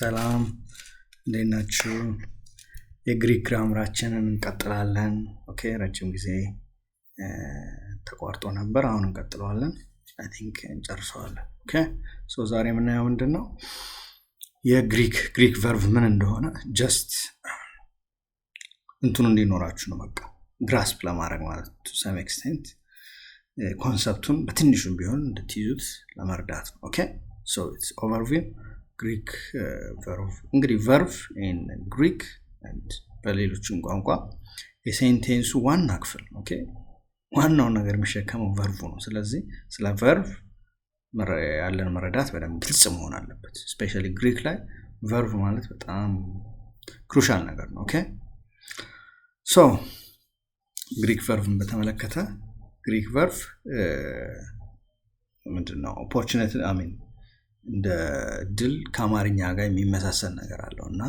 ሰላም እንዴት ናችሁ? የግሪክ ግራመራችንን እንቀጥላለን። ኦኬ ረጅም ጊዜ ተቋርጦ ነበር፣ አሁን እንቀጥለዋለን። አይ ቲንክ እንጨርሰዋለን። ኦኬ ሶ ዛሬ የምናየው ምንድነው የግሪክ ቨርብ ምን እንደሆነ ጀስት እንትኑ እንዲኖራችሁ ነው። በቃ ግራስፕ ለማድረግ ማለት to some extent ኮንሰፕቱን በትንሹም ቢሆን እንድትይዙት ለመርዳት ነው። ኦኬ ሶ ኢትስ ኦቨርቪው ግሪክ ቨርብ። እንግዲህ ቨርብ ኢን ግሪክ and በሌሎችም ቋንቋ የሴንቴንሱ ዋና ክፍል ነው። ኦኬ ዋናው ነገር የሚሸከመው ቨርቡ ነው። ስለዚህ ስለ ቨርብ ያለን መረዳት በደንብ ግልጽ መሆን አለበት። ስፔሻሊ ግሪክ ላይ ቨርብ ማለት በጣም ክሩሻል ነገር ነው። ኦኬ ሶ ግሪክ ቨርብን በተመለከተ ግሪክ ቨርብ ምንድነው ኦፖርቹኒቲ እንደ ድል ከአማርኛ ጋር የሚመሳሰል ነገር አለውና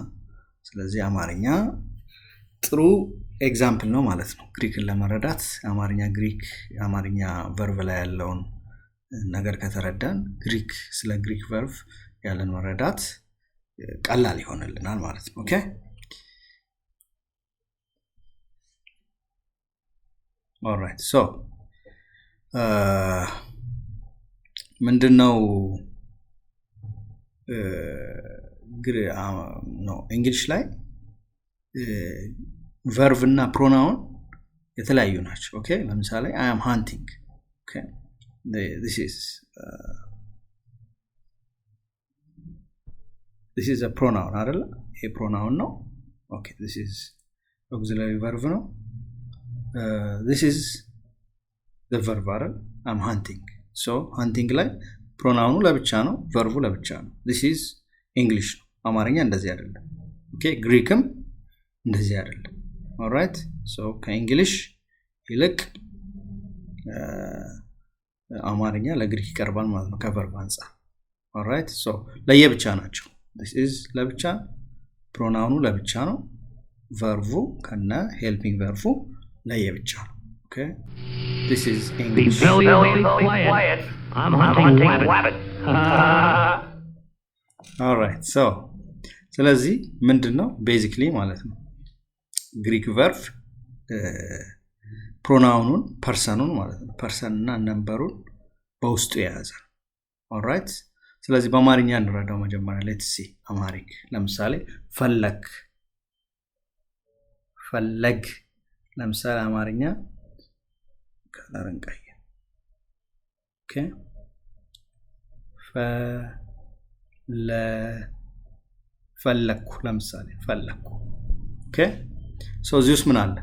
ስለዚህ አማርኛ ጥሩ ኤግዛምፕል ነው ማለት ነው። ግሪክን ለመረዳት አማርኛ ቨርብ ላይ ያለውን ነገር ከተረዳን ስለ ግሪክ ቨርብ ያለን መረዳት ቀላል ይሆንልናል ማለት ነው። ኦኬ ኦልራይት ሶ ምንድነው እንግሊሽ ላይ ቨርብ እና ፕሮናውን የተለያዩ ናቸው። ኦኬ ለምሳሌ I am hunting. Okay this is a pronoun አይደል? ይሄ ፕሮናውን ነው። ኦኬ this is auxiliary verb ነው። this is the verb አይደል? I'm hunting. so hunting ላይ ፕሮናውኑ ለብቻ ነው፣ ቨርቡ ለብቻ ነው። this is English ነው። አማርኛ እንደዚህ አይደለም። ኦኬ ግሪክም እንደዚህ አይደለም። ኦልራይት ሶ ከእንግሊሽ ይልቅ አማርኛ ለግሪክ ይቀርባል ማለት ነው ከቨርብ አንፃር። ኦልራይት ሶ ለየብቻ ናቸው። this is ለብቻ፣ ፕሮናውኑ ለብቻ ነው፣ ቨርቡ ከነ ሄልፒንግ ቨርቡ ለየብቻ ነው። ኦኬ this is English. Quiet. I'm hunting rabbit. ኦልራይት ሶ ስለዚህ ምንድነው ቤዚክሊ ማለት ነው ግሪክ ቨርብ ፕሮናውኑን ፐርሰኑን ማለት ነው ፐርሰን እና ነምበሩን በውስጡ የያዘ። ኦልራይት ስለዚህ በአማርኛ እንረዳው መጀመሪያ ሌትስ ሲ አማሪክ ለምሳሌ ፈለግ ለምሳሌ አማርኛ ከለርን ቀይ። ኦኬ ፈለኩ ለምሳሌ ፈለኩ። ኦኬ ሶ እዚህ ውስጥ ምን አለ?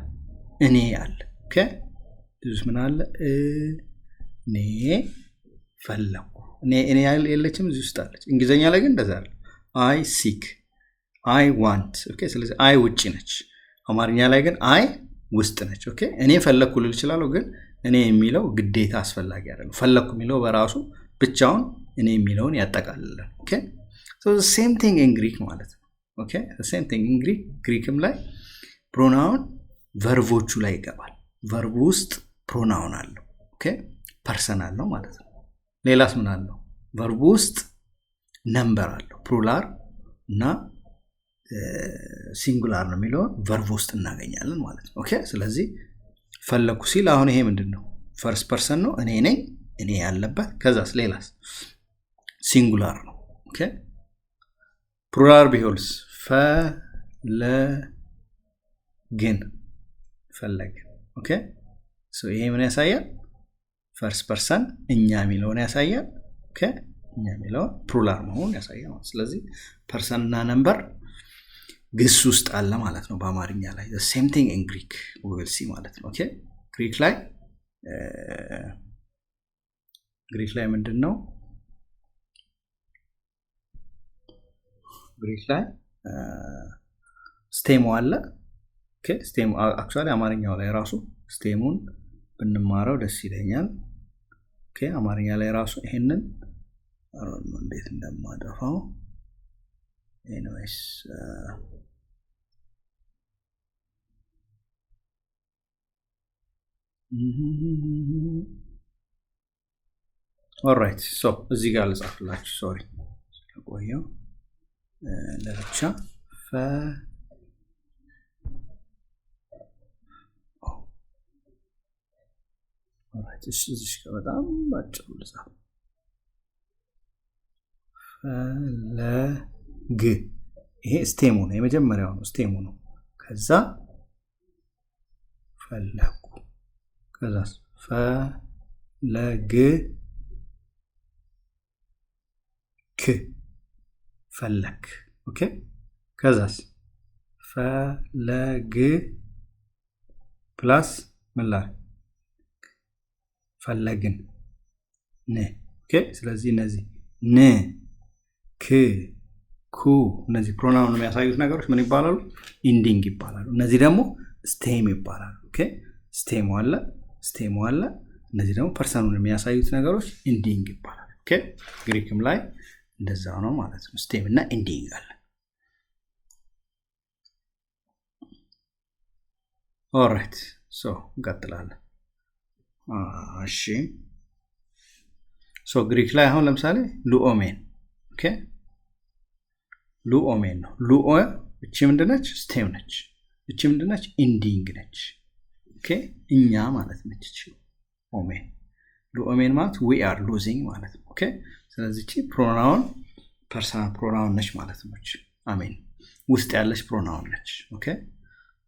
እኔ አለ። ኦኬ እዚህ ውስጥ ምን አለ? እኔ ፈለኩ። እኔ የለችም፣ እዚህ ውስጥ አለች። እንግሊዘኛ ላይ ግን እንደዛ አለ። I seek, I want። ኦኬ ስለዚህ I ውጪ ነች። አማርኛ ላይ ግን I ውስጥ ነች። ኦኬ እኔ ፈለኩ ልል እችላለሁ፣ ግን እኔ የሚለው ግዴታ አስፈላጊ አይደለም። ፈለኩ የሚለው በራሱ ብቻውን እኔ የሚለውን ያጠቃልላል። ኦኬ so the same thing in Greek ማለት ነው። ኦኬ the same thing in Greek ግሪክም ላይ ፕሮናውን ቨርቦቹ ላይ ይገባል። ቨርቡ ውስጥ ፕሮናውን አለው። ኦኬ ፐርሰን አለው ማለት ነው። ሌላስ ምን አለው? ቨርቡ ውስጥ ነምበር አለው። ፕሉራል እና ሲንጉላር ነው የሚለው ቨርቡ ውስጥ እናገኛለን ማለት ነው። ኦኬ ስለዚህ ፈለኩ ሲል አሁን ይሄ ምንድነው? ፈርስት ፐርሰን ነው፣ እኔ ነኝ፣ እኔ ያለበት። ከዛስ ሌላስ ሲንጉላር ነው። ኦኬ ፕሉራል ቢሆንስ ፈለግ። ኦኬ ሶ ይሄ ምን ያሳያል? ፈርስት ፐርሰን እኛ የሚለውን ያሳያል። ኦኬ እኛ የሚለው ፕሉራል መሆኑን ያሳያል። ስለዚህ ፐርሰን እና ነምበር ግስ ውስጥ አለ ማለት ነው በአማርኛ ላይ። the same thing in Greek we will see ማለት ነው። ኦኬ ግሪክ ላይ ምንድነው? ግሪክ ላይ ስቴሙ አለ። ኦኬ ስቴሙ አክቹአሊ አማርኛው ላይ ራሱ ስቴሙን ብንማረው ደስ ይለኛል። ኦኬ አማርኛ ላይ ራሱ ይሄንን እንዴት እንደማጠፋው ኤኒዌይስ ኦልራይት ሶ እዚህ ጋር ልጻፍላችሁ። ሶሪ ስለቆየው ለብቻ እዚህ በጣም ባጭሩ ልጻፍ ፈለግ ይሄ ስቴሙ ነው የመጀመሪያው ነው ስቴሙ ነው ከዛ ፈለኩ ከዛ ፈለግ ክ ፈለክ ኦኬ ከዛስ ፈለግ ፕላስ ምን ላይ ፈለግን ነ ኦኬ ስለዚህ እነዚህ ነ ክ ኩ እነዚህ ፕሮናውን የሚያሳዩት ነገሮች ምን ይባላሉ ኢንዲንግ ይባላሉ እነዚህ ደግሞ ስቴም ይባላሉ ኦኬ ስቴም አለ እነዚህ ደግሞ ፐርሰኑን የሚያሳዩት ነገሮች ኢንዲንግ ይባላሉ ኦኬ ግሪክም ላይ እንደዛው ነው ማለት ነው ስቴም እና ኢንዲንግ አለ ኦልራይት ሶ እንቀጥላለን እሺ ሶ ግሪክ ላይ አሁን ለምሳሌ ሉኦሜን ኦኬ ሉኦሜን ነው ሉኦ እቺ ምንድነች ስቴም ነች እቺ ምንድነች ኢንዲንግ ነች ኦኬ እኛ ማለት ነች እቺ ኦሜን ሉኦሜን ማለት we are losing ማለት ነው ኦኬ ስለዚህ እቺ ፕሮናውን ፐርሰናል ፕሮናውን ነች ማለት ነው አሜን ውስጥ ያለች ፕሮናውን ነች ኦኬ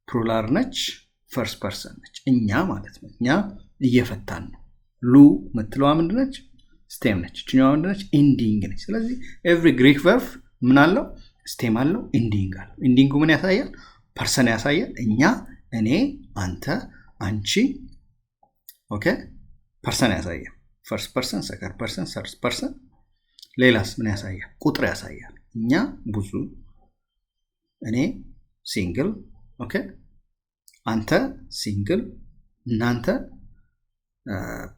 ፕሉራል ነች ፈርስት ፐርሰን ነች እኛ ማለት ነው እኛ እየፈታን ነው ሉ ምትለዋ ምንድነች ስቴም ነች እቺኛዋ ምንድነች ኢንዲንግ ነች ስለዚህ ኤቭሪ ግሪክ ቨርብ ምን አለው ስቴም አለው ኢንዲንግ አለው ኢንዲንጉ ምን ያሳያል ፐርሰን ያሳያል እኛ እኔ አንተ አንቺ ኦኬ ፐርሰን ያሳያል ፈርስት ፐርሰን ሰከንድ ፐርሰን ሰርድ ፐርሰን ሌላስ ምን ያሳያል ቁጥር ያሳያል እኛ ብዙ እኔ ሲንግል ኦኬ አንተ ሲንግል እናንተ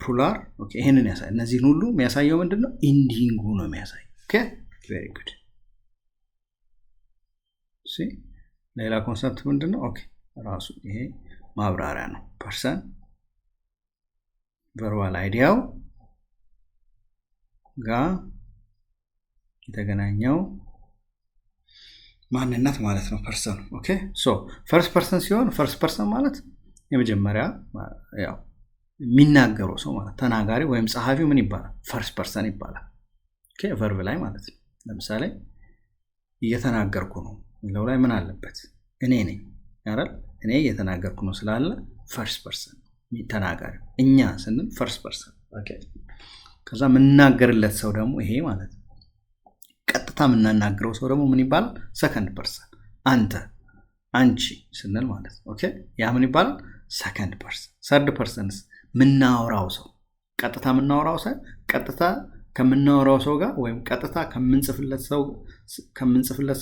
ፕሉራል ኦኬ ይሄንን ያሳያል እነዚህን ሁሉ የሚያሳየው ምንድነው ኢንዲንጉ ነው የሚያሳየው ኦኬ ቬሪ ጉድ ሲ ሌላ ኮንሰፕት ምንድነው ኦኬ ራሱ ይሄ ማብራሪያ ነው ፐርሰን ቨርባል አይዲያው ጋር የተገናኘው ማንነት ማለት ነው ፐርሰን ኦኬ ሶ ፈርስት ፐርሰን ሲሆን ፈርስት ፐርሰን ማለት የመጀመሪያ ያው የሚናገረው ሰው ማለት ተናጋሪ ወይም ጸሐፊው ምን ይባላል ፈርስት ፐርሰን ይባላል ኦኬ ቨርብ ላይ ማለት ነው ለምሳሌ እየተናገርኩ ነው ለው ላይ ምን አለበት እኔ ነኝ አይደል እኔ እየተናገርኩ ነው ስላለ ፈርስት ፐርሰን ተናጋሪ እኛ ስንል ፈርስት ፐርሰን ኦኬ ከዛ ምንናገርለት ሰው ደግሞ ይሄ ማለት ነው ቀጥታ ምንናገረው ሰው ደግሞ ምን ይባላል ሰከንድ ፐርሰን አንተ አንቺ ስንል ማለት ኦኬ ያ ምን ይባላል ሰከንድ ፐርሰን ሰርድ ፐርሰንስ ምናወራው ሰው ቀጥታ ምናወራው ሰው ቀጥታ ከምናወራው ሰው ጋር ወይም ቀጥታ ከምንጽፍለት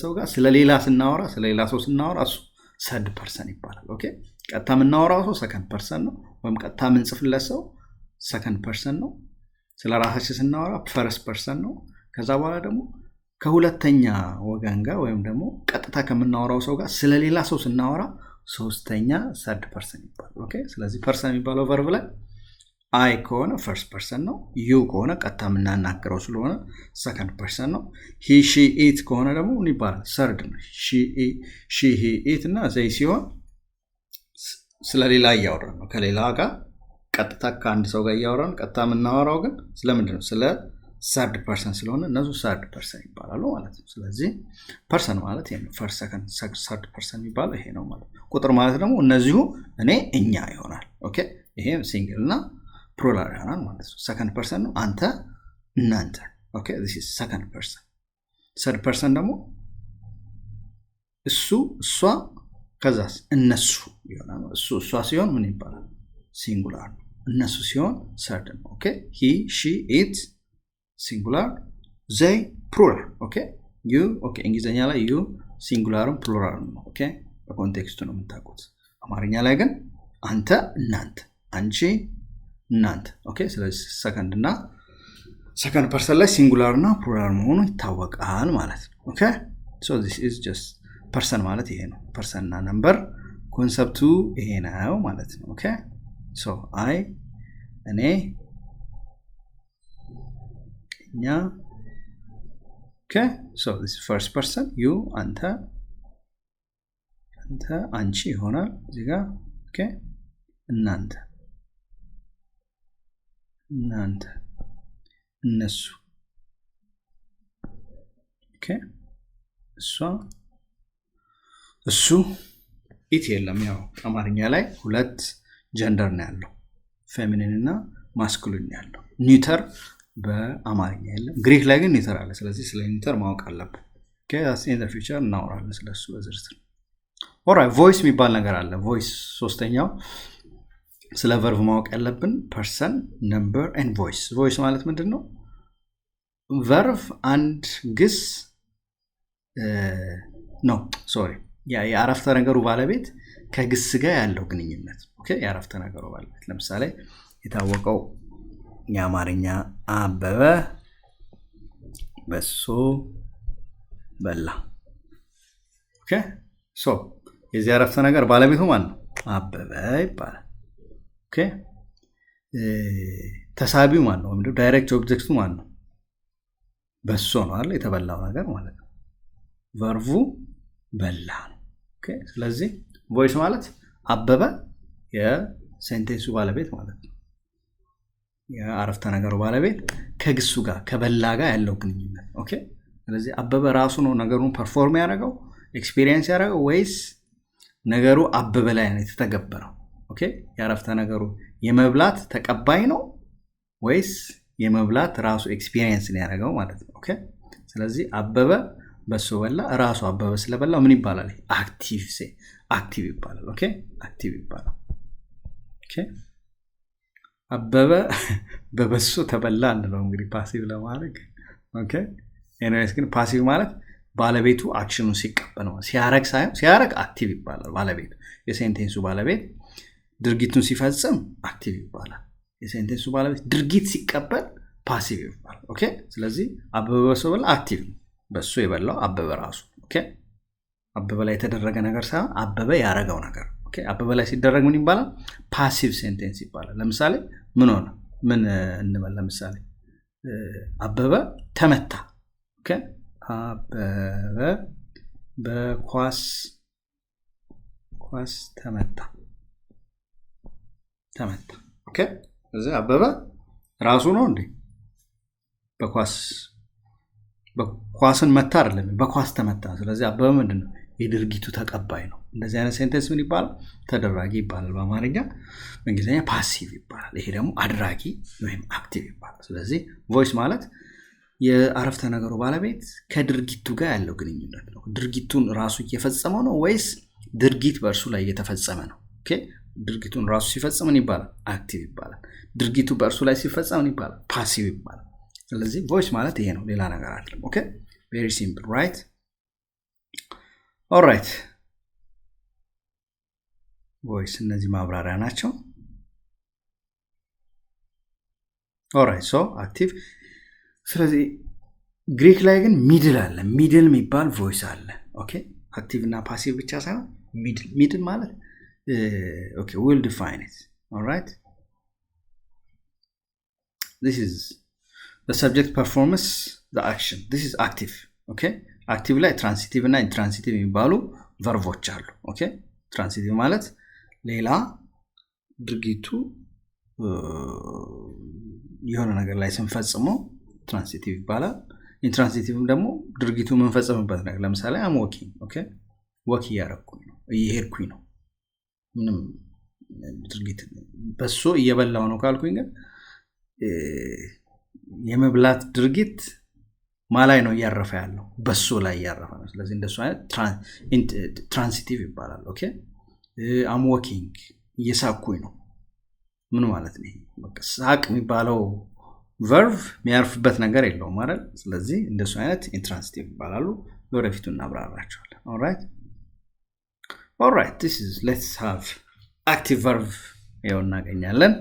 ሰው ጋር ስለሌላ ስናወራ ስለሌላ ሰው ስናወራ እሱ ሰርድ ፐርሰን ይባላል ኦኬ ቀጥታ ምናወራው ሰው ሰከንድ ፐርሰን ነው ወይም ቀጥታ ምንጽፍለት ሰው ሰከንድ ፐርሰን ነው ስለራሳችን ስናወራ ፈርስት ፐርሰን ነው ከዛ በኋላ ደግሞ ከሁለተኛ ወገን ጋር ወይም ደግሞ ቀጥታ ከምናወራው ሰው ጋር ስለሌላ ሰው ስናወራ ሶስተኛ ሰርድ ፐርሰን ይባላል ኦኬ ስለዚህ ፐርሰን የሚባለው ቨርብ ላይ አይ ከሆነ ፈርስት ፐርሰን ነው ዩ ከሆነ ቀጥታ ምናናገረው ስለሆነ ሰከንድ ፐርሰን ነው ሂ ሺ ኢት ከሆነ ደግሞ ምን ይባላል ሰርድ ነው ሺ ሂ ኢት እና ዘይ ሲሆን ስለሌላ እያወራን ነው ከሌላ ጋር ቀጥታ ከአንድ ሰው ጋር እያወራን ቀጥታ ምናወራው ግን ስለምንድን ነው ስለ ሰርድ ፐርሰን ስለሆነ እነሱ ሰርድ ፐርሰን ይባላሉ ማለት ነው ስለዚህ ፐርሰን ማለት ይሄ ነው ፈርስት ሰከንድ ሰርድ ፐርሰን የሚባለው ይሄ ነው ማለት ነው ቁጥር ማለት ደግሞ እነዚሁ እኔ እኛ ይሆናል ኦኬ ይሄ ሲንግል እና ፕሉራል ይሆናል ማለት ነው ሰከንድ ፐርሰን ነው አንተ እናንተ ኦኬ this is second person ሰርድ ፐርሰን ደግሞ እሱ እሷ ከዛስ እነሱ ይሆናል እሱ እሷ ሲሆን ምን ይባላል ሲንጉላር እነሱ ሲሆን ሰርድ ነው ኦኬ he she it ሲንጉላር they plural ኦኬ you ኦኬ እንግሊዘኛ ላይ you ሲንጉላርም ፕሉራልም ነው ኦኬ በኮንቴክስቱ ነው የምታውቁት አማርኛ ላይ ግን አንተ እናንተ አንቺ እናንተ ኦኬ ስለዚህ ሰከንድ ፐርሰን ላይ ሲንጉላር እና ፕሉራል መሆኑ ይታወቃል ማለት ነው ኦኬ so this is just ፐርሰን ማለት ይሄ ነው ፐርሰን እና ነምበር ኮንሰፕቱ ይሄ ነው ማለት ነው ኦኬ so አይ እኔ እኛ Okay, so this is first person. You, anta, anchi ይሆናል እዚህ ጋር። Okay, እናንተ፣ እነሱ። Okay, እሷ፣ እሱ። ኢት የለም። ያው አማርኛ ላይ ሁለት ጀንደር ነው ያለው፣ ፌሚኒን እና ማስኩሊን ነው ያለው። ኒውተር በአማርኛ የለም። ግሪክ ላይ ግን ኒውተር አለ። ስለዚህ ስለ ኒውተር ማወቅ አለብን። ኦኬ that's in the future እናወራለን ስለሱ በዝርዝር። ኦራይት ቮይስ የሚባል ነገር አለ። ቮይስ ሶስተኛው ስለ ቨርብ ማወቅ ያለብን ፐርሰን፣ ነምበር ኤንድ ቮይስ። ቮይስ ማለት ምንድነው? ቨርብ አንድ ግስ ኖ ሶሪ የአረፍተ ነገሩ ባለቤት ከግስ ጋር ያለው ግንኙነት። ኦኬ የአረፍተ ነገሩ ባለቤት ለምሳሌ የታወቀው የአማርኛ አበበ በሶ በላ። ኦኬ ሶ የዚህ አረፍተ ነገር ባለቤቱ ማን ነው? አበበ ይባላል። ኦኬ ተሳቢው ማን ነው? ወይም ዳይሬክት ኦብጀክቱ ማን ነው? በሶ ነው አይደል? የተበላው ነገር ማለት ነው። ቨርቡ በላ ነው። ኦኬ ስለዚህ ቮይስ ማለት አበበ የሴንቴንሱ ባለቤት ማለት ነው። የአረፍተ ነገሩ ባለቤት ከግሱ ጋር ከበላ ጋር ያለው ግንኙነት። ኦኬ ስለዚህ አበበ ራሱ ነው ነገሩን ፐርፎርም ያደረገው ኤክስፒሪየንስ ያደረገው ወይስ ነገሩ አበበ ላይ ነው የተተገበረው? ኦኬ የአረፍተ ነገሩ የመብላት ተቀባይ ነው ወይስ የመብላት ራሱ ኤክስፒሪየንስ ነው ያደረገው ማለት ነው። ኦኬ ስለዚህ አበበ በሶ በላ፣ ራሱ አበበ ስለበላው ምን ይባላል? አክቲቭ ይባላል። ኦኬ አክቲቭ ይባላል። ኦኬ አበበ በበሶ ተበላ እንለው እንግዲህ ፓሲቭ ለማድረግ። ኦኬ ኤኒዌይስ ግን ፓሲቭ ማለት ባለቤቱ አክሽኑን ሲቀበል ነው። ሲያረግ አክቲቭ ይባላል። ባለቤቱ የሴንቴንሱ ባለቤት ድርጊቱን ሲፈጽም አክቲቭ ይባላል። የሴንቴንሱ ባለቤት ድርጊት ሲቀበል ፓሲቭ ይባላል። ኦኬ ስለዚህ አበበ በሶ በላ አክቲቭ ነው። በሶ የበላው አበበ ራሱ። ኦኬ አበበ ላይ የተደረገ ነገር ሳይሆን አበበ ያረገው ነገር። ኦኬ አበበ ላይ ሲደረግ ምን ይባላል? ፓሲቭ ሴንቴንስ ይባላል። ለምሳሌ ምን ሆነ? ምን እንበል? ለምሳሌ አበበ ተመታ። ኦኬ አበበ በኳስ ተመታ። ኦኬ ስለዚህ አበበ ራሱ ነው እንዴ በኳስን መታ አይደለም፣ በኳስ ተመታ። ስለዚህ አበበ ምንድነው? የድርጊቱ ተቀባይ ነው። እንደዚህ አይነት ሴንቴንስ ምን ይባላል? ተደራጊ ይባላል በአማርኛ። በእንግሊዝኛ ፓሲቭ ይባላል። ይሄ ደግሞ አድራጊ ወይም አክቲቭ ይባላል። ስለዚህ ቮይስ ማለት የአረፍተ ነገሩ ባለቤት ከድርጊቱ ጋር ያለው ግንኙነት ነው። ድርጊቱን ራሱ እየፈጸመው ነው ወይስ ድርጊት በእርሱ ላይ እየተፈጸመ ነው? ኦኬ ድርጊቱን ራሱ ሲፈጽም ምን ይባላል? አክቲቭ ይባላል። ድርጊቱ በእርሱ ላይ ሲፈጸም ምን ይባላል? ፓሲቭ ይባላል። ስለዚህ ቮይስ ማለት ይሄ ነው፣ ሌላ ነገር አይደለም። ኦኬ ቬሪ ሲምፕል ራይት። ኦልራይት ቮይስ እነዚህ ማብራሪያ ናቸው። ኦልራይት ሶ አክቲቭ። ስለዚህ ግሪክ ላይ ግን ሚድል አለ። ሚድል የሚባል ቮይስ አለ። ኦኬ አክቲቭ እና ፓሲቭ ብቻ ሳይሆን ሚድል ማለት ኦኬ ዊል ዲፋይን ኢት። ኦልራይት this is the subject performance the action. this is active. okay active ላይ ትራንሲቲቭ እና ኢንትራንሲቲቭ የሚባሉ ቨርቦች አሉ። ኦኬ ትራንሲቲቭ ማለት ሌላ ድርጊቱ የሆነ ነገር ላይ ስንፈጽመው ትራንሲቲቭ ይባላል። ኢንትራንሲቲቭም ደግሞ ድርጊቱ የምንፈጽምበት ነገር። ለምሳሌ አም ወኪንግ። ኦኬ ወክ እያረኩኝ ነው፣ እየሄድኩኝ ነው። ምንም ድርጊት በሶ እየበላው ነው ካልኩኝ ግን የመብላት ድርጊት ማላይ ነው እያረፈ ያለው? በሶ ላይ እያረፈ ነው። ስለዚህ እንደሱ አይነት ትራንሲቲቭ ይባላል። ኦኬ አም ወኪንግ እየሳኩኝ ነው። ምን ማለት ነው? በቃ ሳቅ የሚባለው ቨርብ የሚያርፍበት ነገር የለውም አይደል? ስለዚህ እንደሱ አይነት ኢንትራንሲቲቭ ይባላሉ። ወደፊቱ እናብራራቸዋለን። ኦልራይት this is let's have active verb ይኸው እናገኛለን።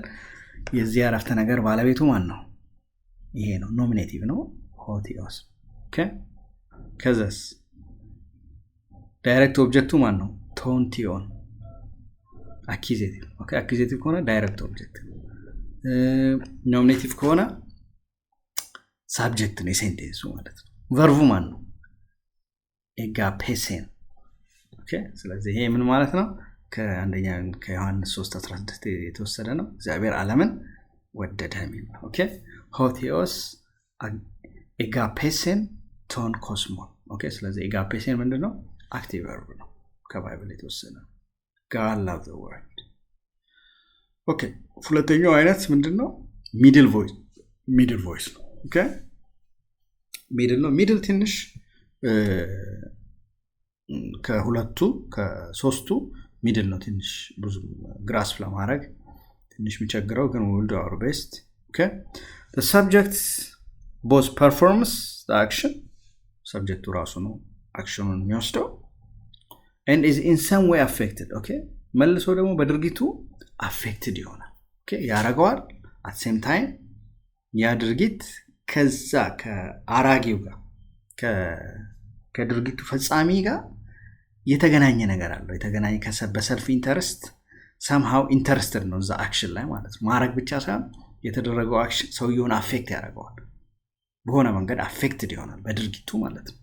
የዚህ አረፍተ ነገር ባለቤቱ ማን ነው? ይሄ ነው፣ ኖሚኔቲቭ ነው፣ ሆቲዮስ። ኦኬ ከዛስ ዳይሬክት ኦብጀክቱ ማን ነው? ቶንቲዮን። አኪዜቲቭ። ኦኬ አኪዜቲቭ ከሆነ ዳይሬክት ኦብጀክት፣ ኖሚኔቲቭ ከሆነ ሳብጀክት ነው የሴንቴንሱ ማለት ነው። ቨርቡ ማን ነው? ኤጋፔሴን። ኦኬ ስለዚህ ይሄ ምን ማለት ነው? ከአንደኛ ከዮሐንስ 3:16 የተወሰደ ነው። እግዚአብሔር ዓለምን ወደደ የሚል ነው። ኦኬ ሆቴዎስ ኤጋፔሴን ቶን ኮስሞን። ኦኬ ስለዚህ ኤጋፔሴን ምንድነው? አክቲቭ ቨርብ ነው፣ ከባይብል የተወሰደ ነው። God love the world። ኦኬ ሁለተኛው አይነት ምንድነው? ሚድል ቮይስ ነው። ኦኬ ሚድል ነው። ሚድል ትንሽ ከሶስቱ ሚድል ነው ትንሽ ብዙ ግራስፕ ለማድረግ ትንሽ የሚቸግረው፣ ግን we'll do our best። okay the subject both performs the action subject ራሱ ነው አክሽኑን የሚወስደው and is in some way affected። okay መልሶ ደግሞ በድርጊቱ affected ይሆናል። okay ያረጋዋል at same time ያ ድርጊት ከዛ ከአራጊው ጋር ከድርጊቱ ፈጻሚ ጋር የተገናኘ ነገር አለው። የተገናኘ በሰልፍ ኢንተረስት somehow interested ነው እዛ አክሽን ላይ ማለት ነው። ማረግ ብቻ ሳይሆን የተደረገው አክሽን ሰውየውን አፌክት ያደርገዋል፣ በሆነ መንገድ አፌክትድ ይሆናል በድርጊቱ ማለት ነው።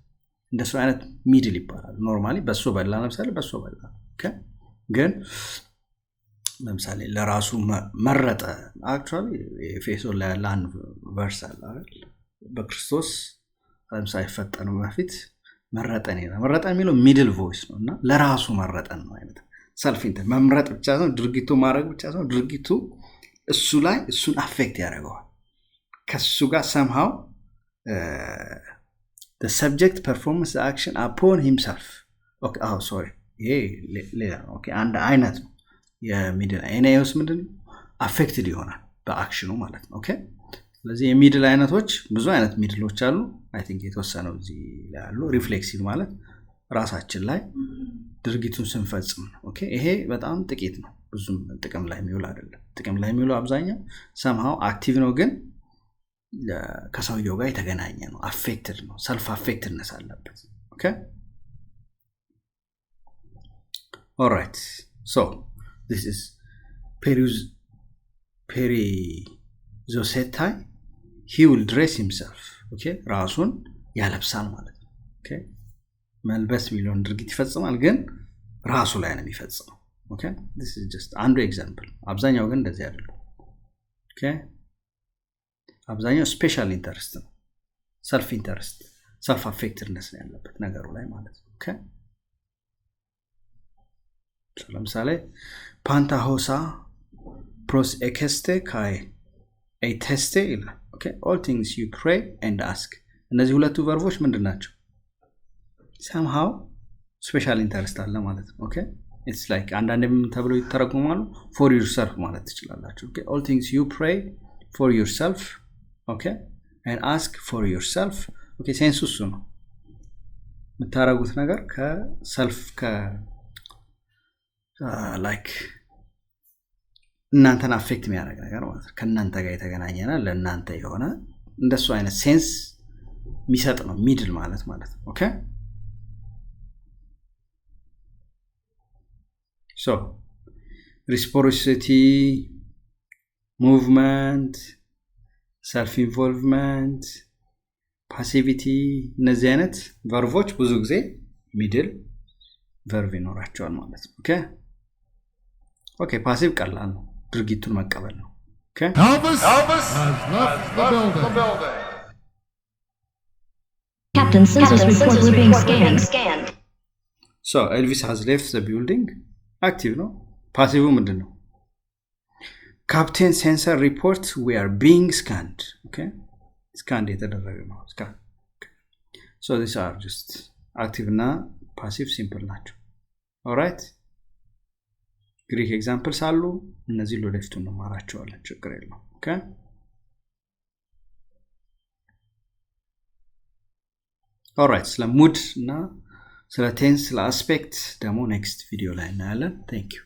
እንደሱ አይነት ሚድል ይባላል። ኖርማሊ በሶ በላ ለምሳሌ በሶ በላ። ኦኬ ግን ለምሳሌ ለራሱ መረጠ። አክቹአሊ ኤፌሶን ላይ ያለ አንድ ቨርስ አለ አይደል? በክርስቶስ ለምሳሌ ፈጠነው በፊት መረጠን ይላል። መረጠን የሚለው ሚድል ቮይስ ነውና ለራሱ መረጠን ነው አይነት ሰልፍ ኢንተር መምረጥ ብቻ ነው፣ ድርጊቱ ማድረግ ብቻ ነው። ድርጊቱ እሱ ላይ እሱን አፌክት ያደርገዋል ከሱ ጋር somehow the subject performs the action upon himself። okay sorry ይሄ ሌላ ነው። okay አንድ አይነት ነው የሚድል። ኤኔዮስ ምንድነው? አፌክትድ ይሆናል በአክሽኑ ማለት ነው። okay ስለዚህ የሚድል አይነቶች ብዙ አይነት ሚድሎች አሉ። አይ ቲንክ የተወሰነው እዚህ ላይ አሉ። ሪፍሌክሲቭ ማለት ራሳችን ላይ ድርጊቱን ስንፈጽም ነው። ኦኬ ይሄ በጣም ጥቂት ነው፣ ብዙም ጥቅም ላይ የሚውል አይደለም። ጥቅም ላይ የሚውለው አብዛኛው somehow አክቲቭ ነው፣ ግን ከሰውየው ጋር የተገናኘ ነው፣ አፌክትድ ነው፣ ሰልፍ አፌክትድነስ አለበት። ኦኬ ኦልራይት ሶ this is perizosetai he will dress himself። ኦኬ ራሱን ያለብሳል ማለት ነው። ኦኬ መልበስ ሚሊዮን ድርጊት ይፈጽማል፣ ግን ራሱ ላይ ነው የሚፈጽመው። ኦኬ this is just አንዱ ኤግዛምፕል። አብዛኛው ግን እንደዚህ አይደለም። ኦኬ አብዛኛው ስፔሻል ኢንተረስት ነው፣ ሰልፍ ኢንተረስት ሰልፍ አፌክትድነስ ነው ያለበት ነገሩ ላይ ማለት ነው። ኦኬ ለምሳሌ ፓንታሆሳ ፕሮስ ኤከስቴ ካይ ኤቴስቴ ይላል። ኦኬ all things you pray and ask። እነዚህ ሁለቱ ቨርቦች ምንድን ናቸው? somehow ስፔሻል ኢንተረስት አለ ማለት ነው። ኦኬ it's like አንዳንዴም ተብሎ ይተረጎማሉ for yourself ማለት ትችላላችሁ። ኦኬ all things you pray for yourself okay and ask for yourself። ኦኬ ሴንሱ እሱ ነው፣ የምታረጉት ነገር ከሰልፍ like እናንተን አፌክት የሚያደርግ ነገር ማለት ነው። ከእናንተ ጋር የተገናኘና ለእናንተ የሆነ እንደሱ አይነት ሴንስ የሚሰጥ ነው ሚድል ማለት ነው። ኦኬ so reciprocity, movement, self involvement, passivity እነዚህ አይነት ቨርቦች ብዙ ጊዜ ሚድል ቨርብ ይኖራቸዋል ማለት ነው። ኦኬ ኦኬ ፓሲቭ ቀላል ነው፣ ድርጊቱን መቀበል ነው። ኦኬ Elvis has left the building. Captain Census report we're being scanned. so Elvis has left the building አክቲቭ ነው። ፓሲቭ ምንድነው? ካፕቴን ሴንሰር ሪፖርት we are being scanned። ኦኬ ስካንድ የተደረገ ነው ስካን። so these are just active እና passive simple ናቸው። ኦልራይት ግሪክ ኤግዛምፕልስ አሉ፣ እነዚህ ለወደፊቱ እንማራቸዋለን፣ ችግር የለውም። ኦኬ ኦልራይት ስለ ሙድ እና ስለ ቴንስ ስለ አስፔክት ደግሞ ኔክስት ቪዲዮ ላይ እናያለን። ቴንክ ዩ